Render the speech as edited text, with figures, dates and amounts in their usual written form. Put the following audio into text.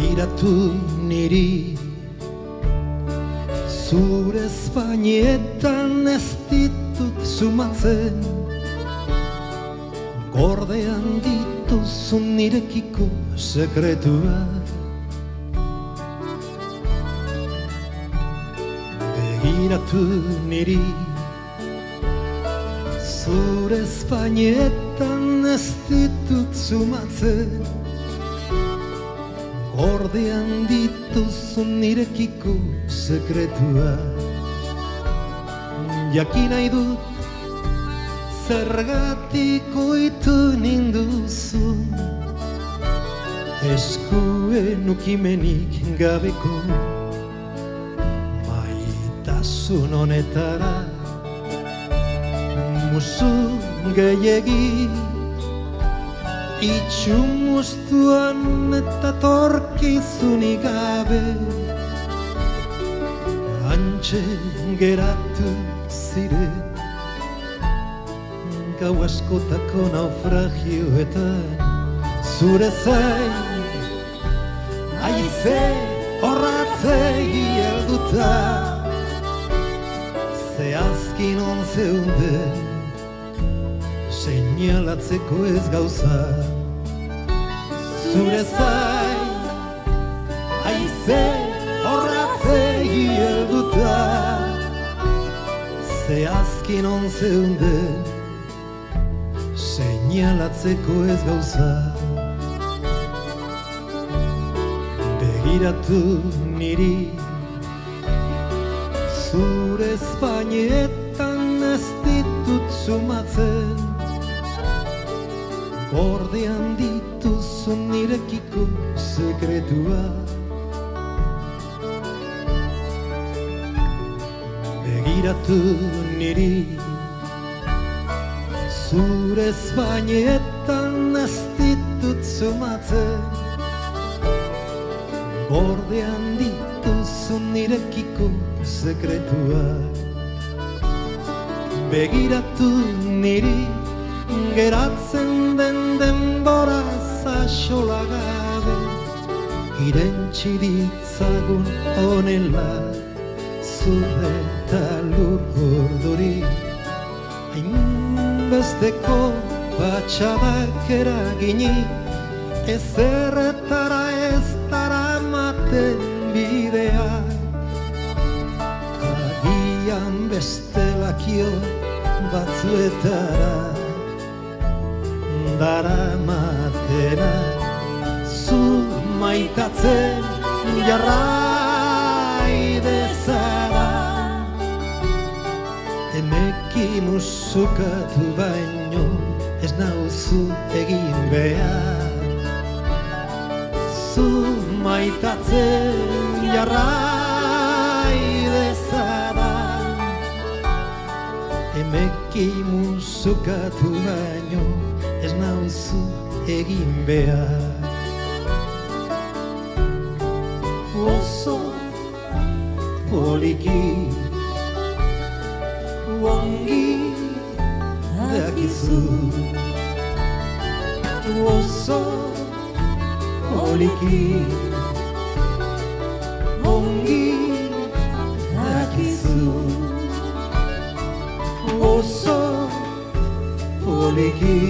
Begiratu niri, zure espainietan ez ditut sumatzen, gordean dituzun nirekiko sekretua. Begiratu niri, zure espainietan ez ditut sumatzen, gordean dituzun nirekiko sekretua. Jakin nahi dut zergatik oitu ninduzun, eskuen ukimenik gabeko maitasun honetara. Musu gehiegi itxumustuan eta torkizunik gabe, hantxe geratu ziren gau askotako naufragioetan. Zure zain haize horratzegi helduta, zehazki non zeunden seinalatzeko ez gauza. Zure zain haize horratzegi helduta, zehazki non zeunden seinalatzeko ez gauza. Begiratu niri, zure espainietan ez ditut sumatzen, gordean dituzun nirekiko sekretua. Begiratu niri, zure espainietan ez ditut sumatzen, gordean dituzun nirekiko sekretua. Begiratu niri, geratzen den denbora zaxola gabe, irentsi ditzagun honela zure eta lur urduri. Hainbesteko patxadak eraginik, ezerretara ez daramaten bidea. Agian bestelakio batzuetara daramatena, zu maitatzen jarrai dezara. Emeki musukatu baino ez nauzu egin behar, zu maitatzen jarrai dezara. Emeki musukatu baino ez nauzu egin behar. Oso poliki ongi dakizu, oso poliki ongi dakizu, oso poliki